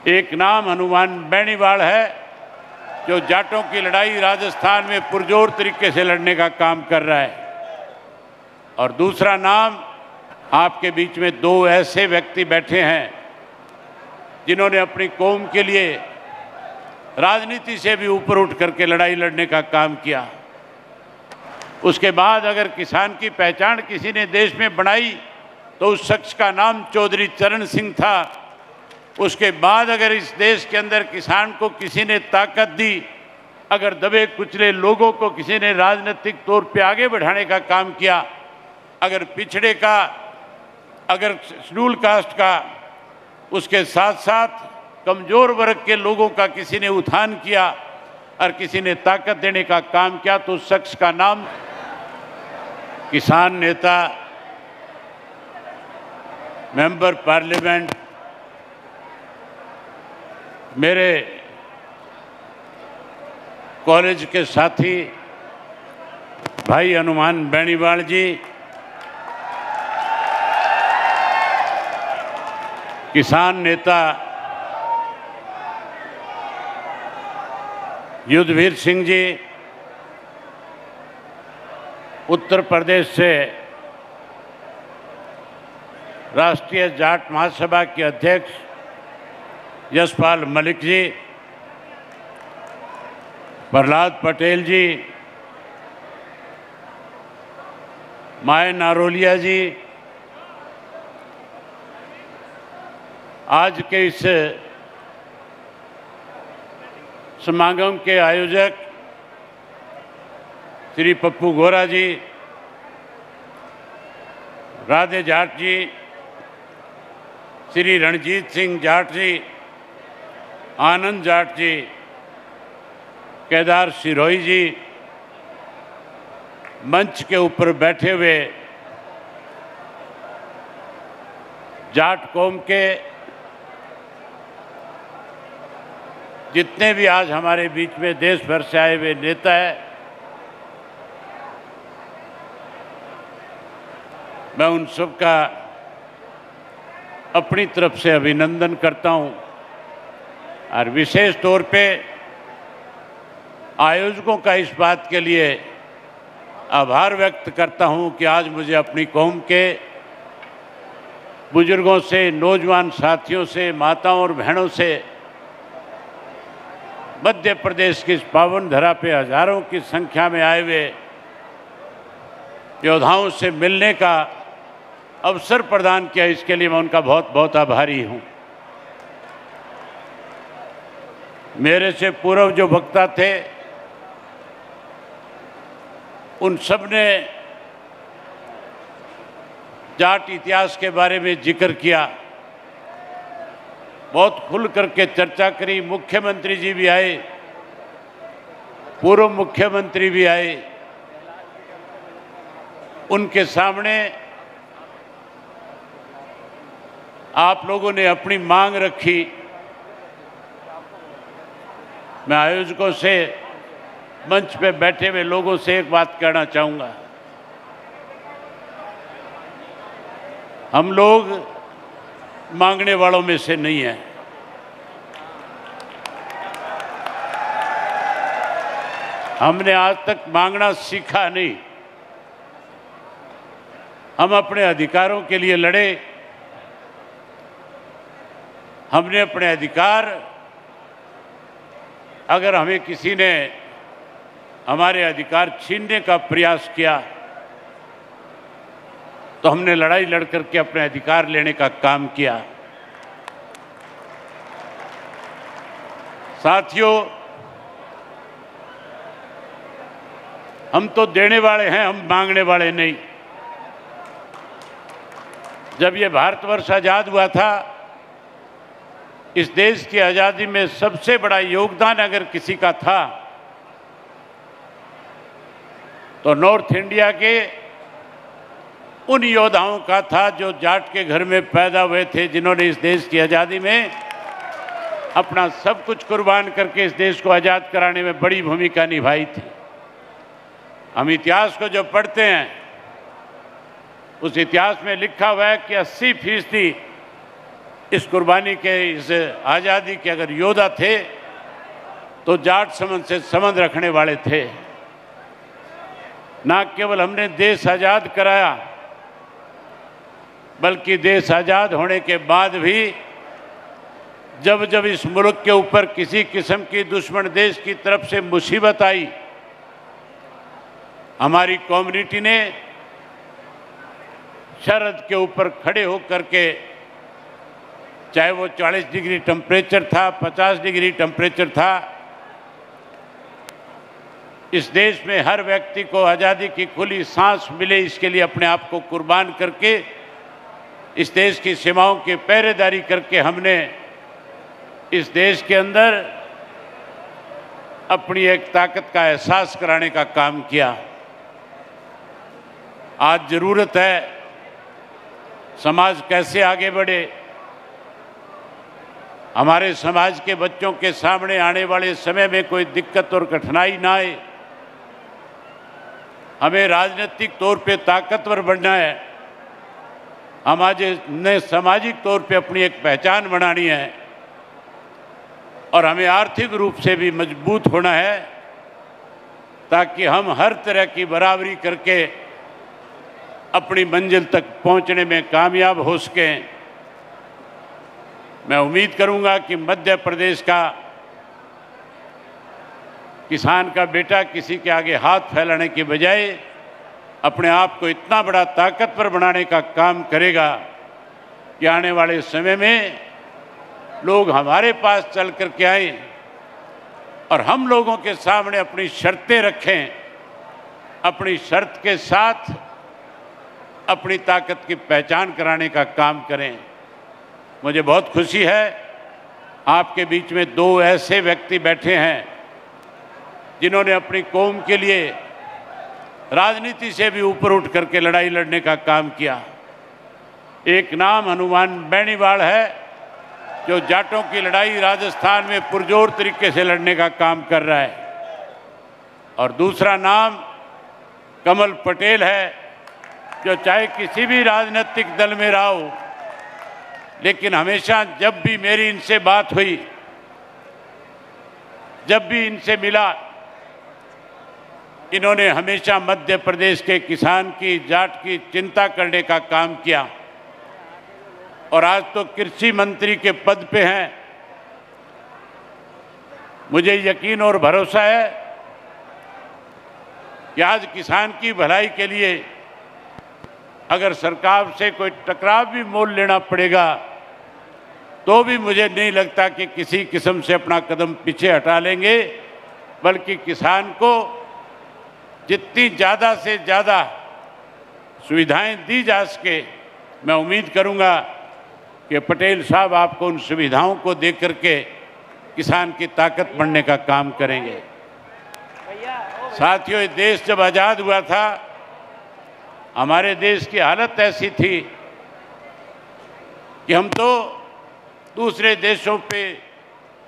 एक नाम हनुमान बेनीवाल है, जो जाटों की लड़ाई राजस्थान में पुरजोर तरीके से लड़ने का काम कर रहा है। और दूसरा नाम, आपके बीच में दो ऐसे व्यक्ति बैठे हैं जिन्होंने अपनी कौम के लिए राजनीति से भी ऊपर उठ करके लड़ाई लड़ने का काम किया। उसके बाद अगर किसान की पहचान किसी ने देश में बनाई तो उस शख्स का नाम चौधरी चरण सिंह था। उसके बाद अगर इस देश के अंदर किसान को किसी ने ताकत दी, अगर दबे कुचले लोगों को किसी ने राजनीतिक तौर पे आगे बढ़ाने का काम किया, अगर पिछड़े का, अगर शेड्यूल कास्ट का, उसके साथ साथ कमज़ोर वर्ग के लोगों का किसी ने उत्थान किया और किसी ने ताकत देने का काम किया, तो उस शख्स का नाम किसान नेता, मेंबर पार्लियामेंट, मेरे कॉलेज के साथी भाई हनुमान बेनीवाल जी, किसान नेता युद्धवीर सिंह जी, उत्तर प्रदेश से राष्ट्रीय जाट महासभा के अध्यक्ष यशपाल मलिक जी, प्रहलाद पटेल जी, माय नारोलिया जी, आज के इस समागम के आयोजक श्री पप्पू गोरा जी, राधे जाट जी, श्री रणजीत सिंह जाट जी, आनंद जाट जी, केदार सिरोही जी, मंच के ऊपर बैठे हुए जाट कौम के जितने भी आज हमारे बीच में देश भर से आए हुए नेता हैं, मैं उन सब का अपनी तरफ से अभिनंदन करता हूं और विशेष तौर पे आयोजकों का इस बात के लिए आभार व्यक्त करता हूं कि आज मुझे अपनी कौम के बुजुर्गों से, नौजवान साथियों से, माताओं और बहनों से मध्य प्रदेश की इस पावन धरा पे हजारों की संख्या में आए हुए योद्धाओं से मिलने का अवसर प्रदान किया। इसके लिए मैं उनका बहुत बहुत आभारी हूं। मेरे से पूर्व जो वक्ता थे उन सब ने जाट इतिहास के बारे में जिक्र किया, बहुत खुल करके चर्चा करी। मुख्यमंत्री जी भी आए, पूर्व मुख्यमंत्री भी आए, उनके सामने आप लोगों ने अपनी मांग रखी। मैं आयोजकों से, मंच पे बैठे हुए लोगों से एक बात कहना चाहूँगा, हम लोग मांगने वालों में से नहीं हैं। हमने आज तक मांगना सीखा नहीं। हम अपने अधिकारों के लिए लड़े। हमने अपने अधिकार, अगर हमें किसी ने हमारे अधिकार छीनने का प्रयास किया तो हमने लड़ाई लड़ करके अपने अधिकार लेने का काम किया। साथियों, हम तो देने वाले हैं, हम मांगने वाले नहीं। जब ये भारतवर्ष आजाद हुआ था, इस देश की आजादी में सबसे बड़ा योगदान अगर किसी का था तो नॉर्थ इंडिया के उन योद्धाओं का था जो जाट के घर में पैदा हुए थे, जिन्होंने इस देश की आज़ादी में अपना सब कुछ कुर्बान करके इस देश को आज़ाद कराने में बड़ी भूमिका निभाई थी। हम इतिहास को जब पढ़ते हैं, उस इतिहास में लिखा हुआ है कि 80% इस कुर्बानी के, इस आज़ादी के अगर योद्धा थे तो जाट संबंध से संबंध रखने वाले थे। ना केवल हमने देश आज़ाद कराया, बल्कि देश आज़ाद होने के बाद भी जब जब इस मुल्क के ऊपर किसी किस्म की दुश्मन देश की तरफ से मुसीबत आई, हमारी कम्युनिटी ने सरहद के ऊपर खड़े होकर के, चाहे वो 40 डिग्री टेम्परेचर था, 50 डिग्री टेम्परेचर था, इस देश में हर व्यक्ति को आज़ादी की खुली सांस मिले, इसके लिए अपने आप को कुर्बान करके, इस देश की सीमाओं की पहरेदारी करके हमने इस देश के अंदर अपनी एक ताकत का एहसास कराने का काम किया। आज ज़रूरत है समाज कैसे आगे बढ़े, हमारे समाज के बच्चों के सामने आने वाले समय में कोई दिक्कत और कठिनाई ना आए। हमें राजनीतिक तौर पे ताकतवर बनना है, हम आज ने सामाजिक तौर पे अपनी एक पहचान बनानी है और हमें आर्थिक रूप से भी मजबूत होना है, ताकि हम हर तरह की बराबरी करके अपनी मंजिल तक पहुंचने में कामयाब हो सकें। मैं उम्मीद करूंगा कि मध्य प्रदेश का किसान का बेटा किसी के आगे हाथ फैलाने की बजाय अपने आप को इतना बड़ा ताकतवर बनाने का काम करेगा कि आने वाले समय में लोग हमारे पास चल कर के आए और हम लोगों के सामने अपनी शर्तें रखें, अपनी शर्त के साथ अपनी ताकत की पहचान कराने का काम करें। मुझे बहुत खुशी है आपके बीच में दो ऐसे व्यक्ति बैठे हैं जिन्होंने अपनी कौम के लिए राजनीति से भी ऊपर उठ करके लड़ाई लड़ने का काम किया। एक नाम हनुमान बेनीवाल है, जो जाटों की लड़ाई राजस्थान में पुरजोर तरीके से लड़ने का काम कर रहा है, और दूसरा नाम कमल पटेल है, जो चाहे किसी भी राजनीतिक दल में रहा हो, लेकिन हमेशा जब भी मेरी इनसे बात हुई, जब भी इनसे मिला, इन्होंने हमेशा मध्य प्रदेश के किसान की, जाट की चिंता करने का काम किया और आज तो कृषि मंत्री के पद पे हैं। मुझे यकीन और भरोसा है कि आज किसान की भलाई के लिए अगर सरकार से कोई टकराव भी मोल लेना पड़ेगा तो भी मुझे नहीं लगता कि किसी किस्म से अपना कदम पीछे हटा लेंगे, बल्कि किसान को जितनी ज़्यादा से ज़्यादा सुविधाएं दी जा सके, मैं उम्मीद करूंगा कि पटेल साहब आपको उन सुविधाओं को दे करके किसान की ताकत बढ़ने का काम करेंगे। साथियों, देश जब आज़ाद हुआ था, हमारे देश की हालत ऐसी थी कि हम तो दूसरे देशों पे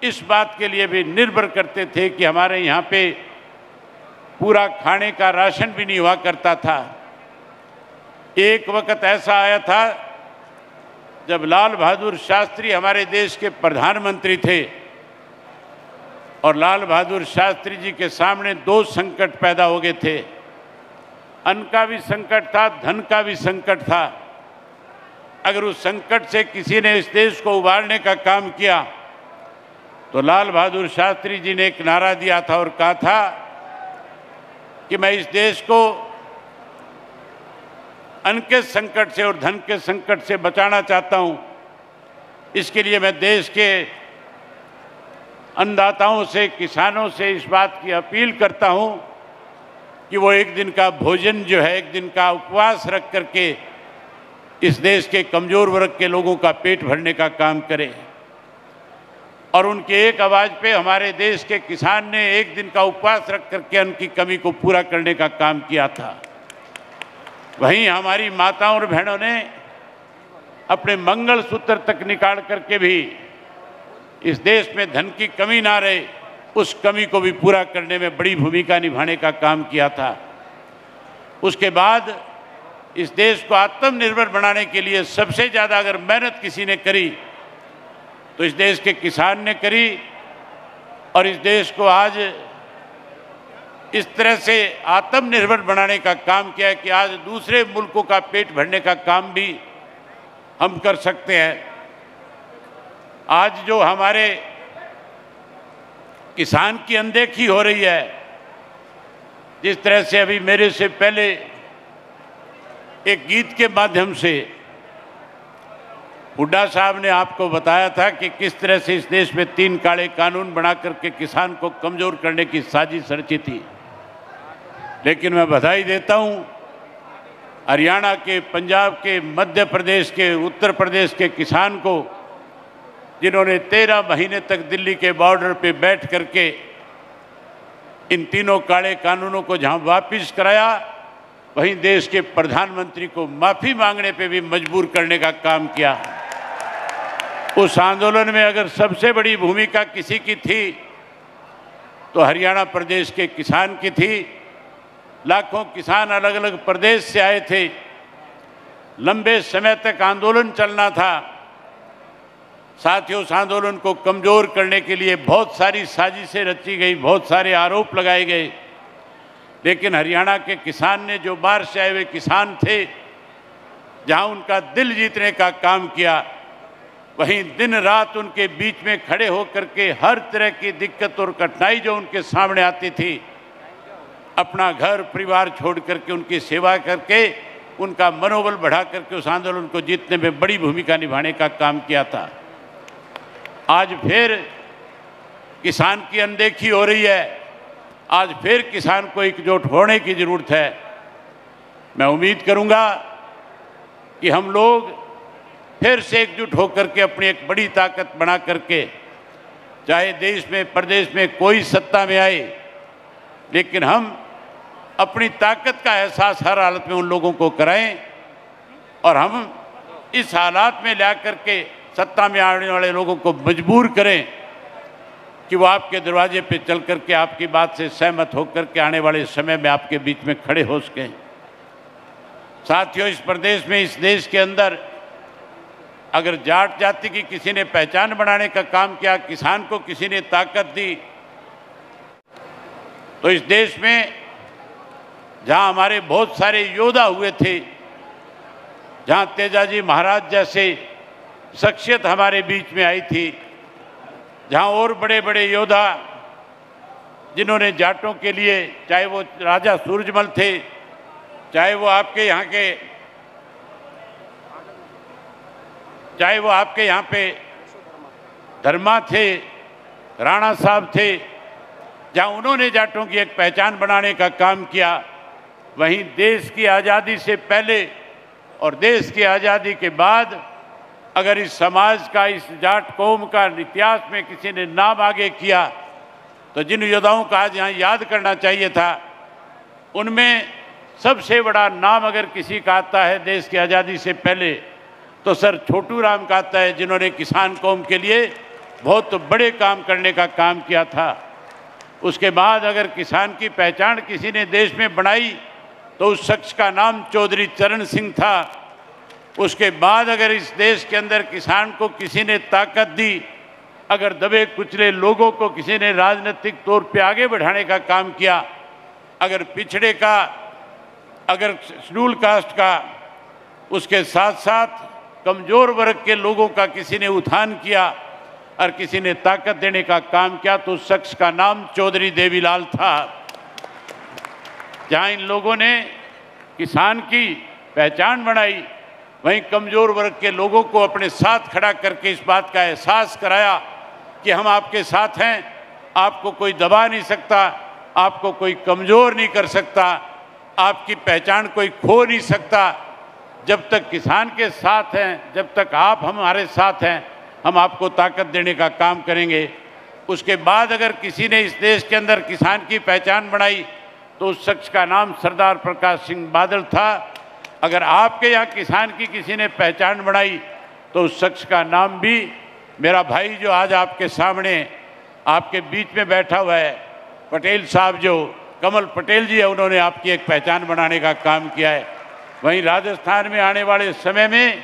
इस बात के लिए भी निर्भर करते थे कि हमारे यहाँ पे पूरा खाने का राशन भी नहीं हुआ करता था। एक वक्त ऐसा आया था जब लाल बहादुर शास्त्री हमारे देश के प्रधानमंत्री थे और लाल बहादुर शास्त्री जी के सामने दो संकट पैदा हो गए थे। अन्न का भी संकट था, धन का भी संकट था। अगर उस संकट से किसी ने इस देश को उबारने का काम किया तो लाल बहादुर शास्त्री जी ने एक नारा दिया था और कहा था कि मैं इस देश को अन्न के संकट से और धन के संकट से बचाना चाहता हूं। इसके लिए मैं देश के अन्नदाताओं से, किसानों से इस बात की अपील करता हूं कि वो एक दिन का भोजन जो है, एक दिन का उपवास रख करके इस देश के कमज़ोर वर्ग के लोगों का पेट भरने का काम करें। और उनकी एक आवाज़ पे हमारे देश के किसान ने एक दिन का उपवास रख करके अन्न की कमी को पूरा करने का काम किया था। वहीं हमारी माताओं और बहनों ने अपने मंगलसूत्र तक निकाल करके भी इस देश में धन की कमी ना रहे, उस कमी को भी पूरा करने में बड़ी भूमिका निभाने का काम किया था। उसके बाद इस देश को आत्मनिर्भर बनाने के लिए सबसे ज़्यादा अगर मेहनत किसी ने करी तो इस देश के किसान ने करी और इस देश को आज इस तरह से आत्मनिर्भर बनाने का काम किया है कि आज दूसरे मुल्कों का पेट भरने का काम भी हम कर सकते हैं। आज जो हमारे किसान की अनदेखी हो रही है, जिस तरह से अभी मेरे से पहले एक गीत के माध्यम से हुड्डा साहब ने आपको बताया था कि किस तरह से इस देश में 3 काले कानून बना करके किसान को कमज़ोर करने की साजिश रची थी। लेकिन मैं बधाई देता हूं हरियाणा के, पंजाब के, मध्य प्रदेश के, उत्तर प्रदेश के किसान को, जिन्होंने 13 महीने तक दिल्ली के बॉर्डर पे बैठ करके इन तीनों काले कानूनों को जहां वापस कराया, वहीं देश के प्रधानमंत्री को माफ़ी मांगने पे भी मजबूर करने का काम किया। उस आंदोलन में अगर सबसे बड़ी भूमिका किसी की थी तो हरियाणा प्रदेश के किसान की थी। लाखों किसान अलग अलग प्रदेश से आए थे। लंबे समय तक आंदोलन चलना था। साथियों, उस आंदोलन को कमज़ोर करने के लिए बहुत सारी साजिशें रची गई, बहुत सारे आरोप लगाए गए, लेकिन हरियाणा के किसान ने, जो बाहर से आए हुए किसान थे, जहां उनका दिल जीतने का काम किया, वहीं दिन रात उनके बीच में खड़े होकर के हर तरह की दिक्कत और कठिनाई जो उनके सामने आती थी, अपना घर परिवार छोड़ करके उनकी सेवा करके उनका मनोबल बढ़ा करके उस आंदोलन को जीतने में बड़ी भूमिका निभाने का काम किया था। आज फिर किसान की अनदेखी हो रही है। आज फिर किसान को एकजुट होने की ज़रूरत है। मैं उम्मीद करूंगा कि हम लोग फिर से एकजुट होकर के अपनी एक बड़ी ताकत बना करके, चाहे देश में प्रदेश में कोई सत्ता में आए, लेकिन हम अपनी ताकत का एहसास हर हालत में उन लोगों को कराएं और हम इस हालात में ला करके सत्ता में आने वाले लोगों को मजबूर करें कि वो आपके दरवाजे पे चल करके आपकी बात से सहमत होकर के आने वाले समय में आपके बीच में खड़े हो सकें। साथियों, इस प्रदेश में, इस देश के अंदर अगर जाट जाति की किसी ने पहचान बनाने का काम किया, किसान को किसी ने ताकत दी, तो इस देश में जहां हमारे बहुत सारे योद्धा हुए थे, जहां तेजाजी महाराज जैसे शख्सियत हमारे बीच में आई थी, जहां और बड़े बड़े योद्धा जिन्होंने जाटों के लिए, चाहे वो राजा सूरजमल थे, चाहे वो आपके यहाँ पे धर्मा थे, राणा साहब थे, जहां उन्होंने जाटों की एक पहचान बनाने का काम किया, वहीं देश की आज़ादी से पहले और देश की आज़ादी के बाद अगर इस समाज का, इस जाट कौम का इतिहास में किसी ने नाम आगे किया, तो जिन योद्धाओं का आज यहाँ याद करना चाहिए था, उनमें सबसे बड़ा नाम अगर किसी का आता है देश की आज़ादी से पहले, तो सर छोटू राम का आता है, जिन्होंने किसान कौम के लिए बहुत बड़े काम करने का काम किया था। उसके बाद अगर किसान की पहचान किसी ने देश में बनाई तो उस शख्स का नाम चौधरी चरण सिंह था। उसके बाद अगर इस देश के अंदर किसान को किसी ने ताकत दी, अगर दबे कुचले लोगों को किसी ने राजनीतिक तौर पे आगे बढ़ाने का काम किया, अगर पिछड़े का, अगर शेड्यूल कास्ट का, उसके साथ साथ कमज़ोर वर्ग के लोगों का किसी ने उत्थान किया और किसी ने ताकत देने का काम किया, तो उस शख्स का नाम चौधरी देवीलाल था। जहाँ इन लोगों ने किसान की पहचान बनाई, वहीं कमज़ोर वर्ग के लोगों को अपने साथ खड़ा करके इस बात का एहसास कराया कि हम आपके साथ हैं, आपको कोई दबा नहीं सकता, आपको कोई कमज़ोर नहीं कर सकता, आपकी पहचान कोई खो नहीं सकता। जब तक किसान के साथ हैं, जब तक आप हमारे साथ हैं, हम आपको ताकत देने का काम करेंगे। उसके बाद अगर किसी ने इस देश के अंदर किसान की पहचान बनाई तो उस शख्स का नाम सरदार प्रकाश सिंह बादल था। अगर आपके यहाँ किसान की किसी ने पहचान बनाई तो उस शख्स का नाम भी मेरा भाई जो आज आपके सामने आपके बीच में बैठा हुआ है, पटेल साहब, जो कमल पटेल जी है, उन्होंने आपकी एक पहचान बनाने का काम किया है। वहीं राजस्थान में आने वाले समय में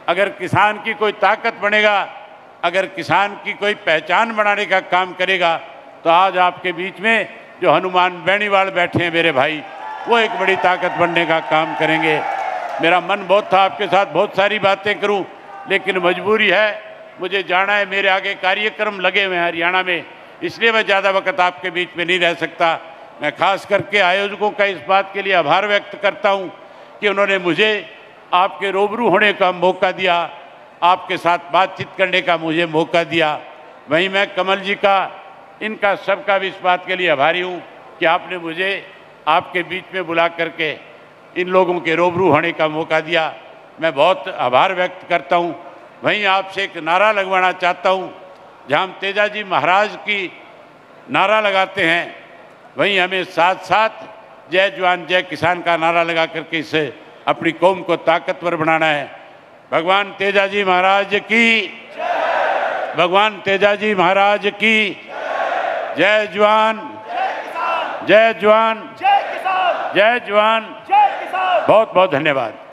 अगर किसान की कोई ताकत बनेगा, अगर किसान की कोई पहचान बनाने का काम करेगा तो आज आपके बीच में जो हनुमान बेनीवाल बैठे हैं मेरे भाई, वो एक बड़ी ताकत बनने का काम करेंगे। मेरा मन बहुत था आपके साथ बहुत सारी बातें करूं, लेकिन मजबूरी है, मुझे जाना है, मेरे आगे कार्यक्रम लगे हुए हैं हरियाणा में, इसलिए मैं ज़्यादा वक्त आपके बीच में नहीं रह सकता। मैं खास करके आयोजकों का इस बात के लिए आभार व्यक्त करता हूं कि उन्होंने मुझे आपके रूबरू होने का मौका दिया, आपके साथ बातचीत करने का मुझे मौका दिया। वहीं मैं कमल जी का, इनका सबका भी इस बात के लिए आभारी हूँ कि आपने मुझे आपके बीच में बुला करके इन लोगों के रूबरू होने का मौका दिया। मैं बहुत आभार व्यक्त करता हूँ। वहीं आपसे एक नारा लगवाना चाहता हूँ, जहाँ हम तेजाजी महाराज की नारा लगाते हैं, वहीं हमें साथ साथ जय जवान जय किसान का नारा लगा करके इसे अपनी कौम को ताकतवर बनाना है। भगवान तेजाजी महाराज की, भगवान तेजाजी महाराज की जय जवान जय जवान जय जवान। बहुत बहुत धन्यवाद।